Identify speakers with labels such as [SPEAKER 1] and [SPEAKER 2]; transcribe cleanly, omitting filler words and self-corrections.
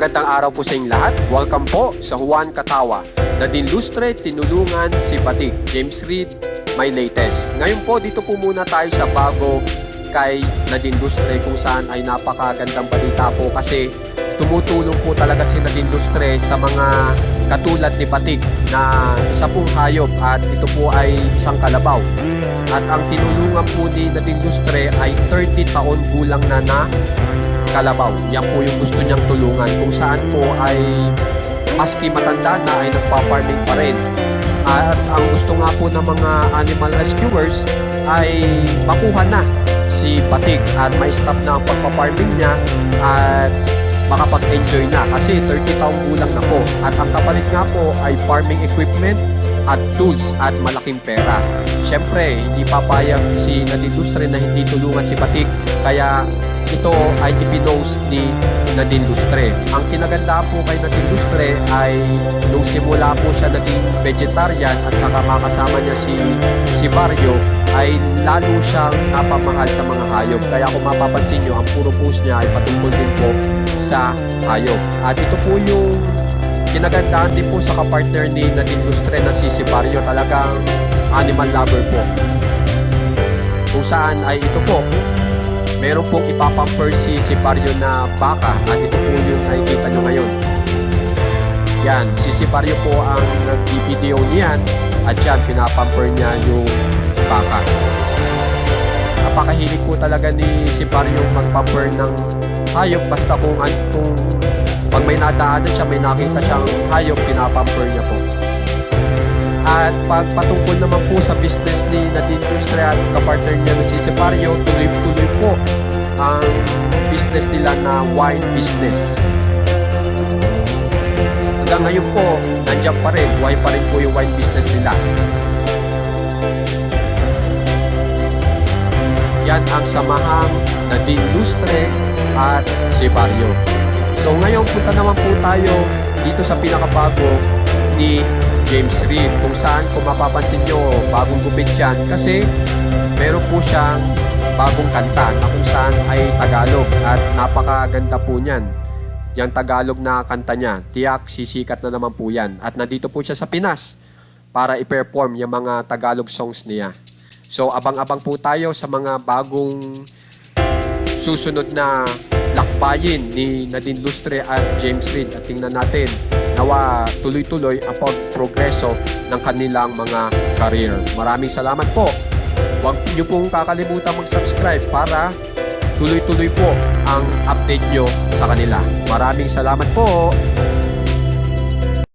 [SPEAKER 1] Magandang araw po sa inyong lahat. Welcome po sa Juan Katawa. Nadine Lustre, tinulungan si Batik. James Reid, my latest. Ngayon po, dito po muna tayo sa bago kay Nadine Lustre kung saan ay napakagandang balita po kasi tumutulong po talaga si Nadine Lustre sa mga katulad ni Batik na isa pong hayop at ito po ay isang kalabaw. At ang tinulungan po ni Nadine Lustre ay 30 taon gulang na kalabaw. Yan po yung gusto niyang tulungan kung saan po ay maski matanda na ay nagpa-farming pa rin. At ang gusto nga po ng mga animal rescuers ay makuha na si Batik at ma-stop na ang pagpa-farming niya at makapag-enjoy na kasi 30 taong gulang na po. At ang kapalit nga po ay farming equipment at tools at malaking pera. Siyempre, hindi papayag si Nadine Lustre na hindi tulungan si Batik kaya ito ay ipinost ni Nadine Lustre. Ang kinaganda po kay Nadine Lustre ay nung simula po siya naging vegetarian at saka makasama niya si Barrio ay lalo siyang napamahal sa mga hayop. Kaya kung mapapansin nyo, ang puro post niya ay patungkol din po sa hayop. At ito po yung kinagandaan din po sa kapartner ni Nadine Lustre na si Barrio, talagang animal lover po. Kung saan ay ito po, meron pong ipapamper si Barrio na baka at ito po yung nakikita nyo ngayon. Yan, si Barrio po ang nag-video niyan at yan, pinapamper niya yung baka. Napakahilig po talaga ni Barrio magpamper ng hayop basta kung pag may nadaanan siya, may nakita siyang hayop, pinapamper niya po. At pag patungkol naman po sa business ni Nadine Lustre at kapartner niya na si Barrio, tuloy-tuloy po ang business nila na wine business. Hanggang ngayon po, nandiyan pa rin, buhay pa rin po yung wine business nila. Yan ang samahang Nadine Lustre at Barrio. So ngayon punta naman po tayo dito sa pinakabago ni James Reid, kung saan kung mapapansin nyo, bagong gupit yan kasi meron po siyang bagong kanta na kung saan ay Tagalog at napakaganda po niyan. Yung Tagalog na kanta niya, tiyak sisikat na naman po yan. At nandito po siya sa Pinas para i-perform yung mga Tagalog songs niya. So abang-abang po tayo sa mga bagong susunod na lakbayin ni Nadine Lustre at James Reid at tingnan natin nawa tuloy-tuloy ang pagprogreso ng kanilang mga career. Maraming salamat po. Huwag niyo pong kakalimutan mag-subscribe para tuloy-tuloy po ang update nyo sa kanila. Maraming salamat po.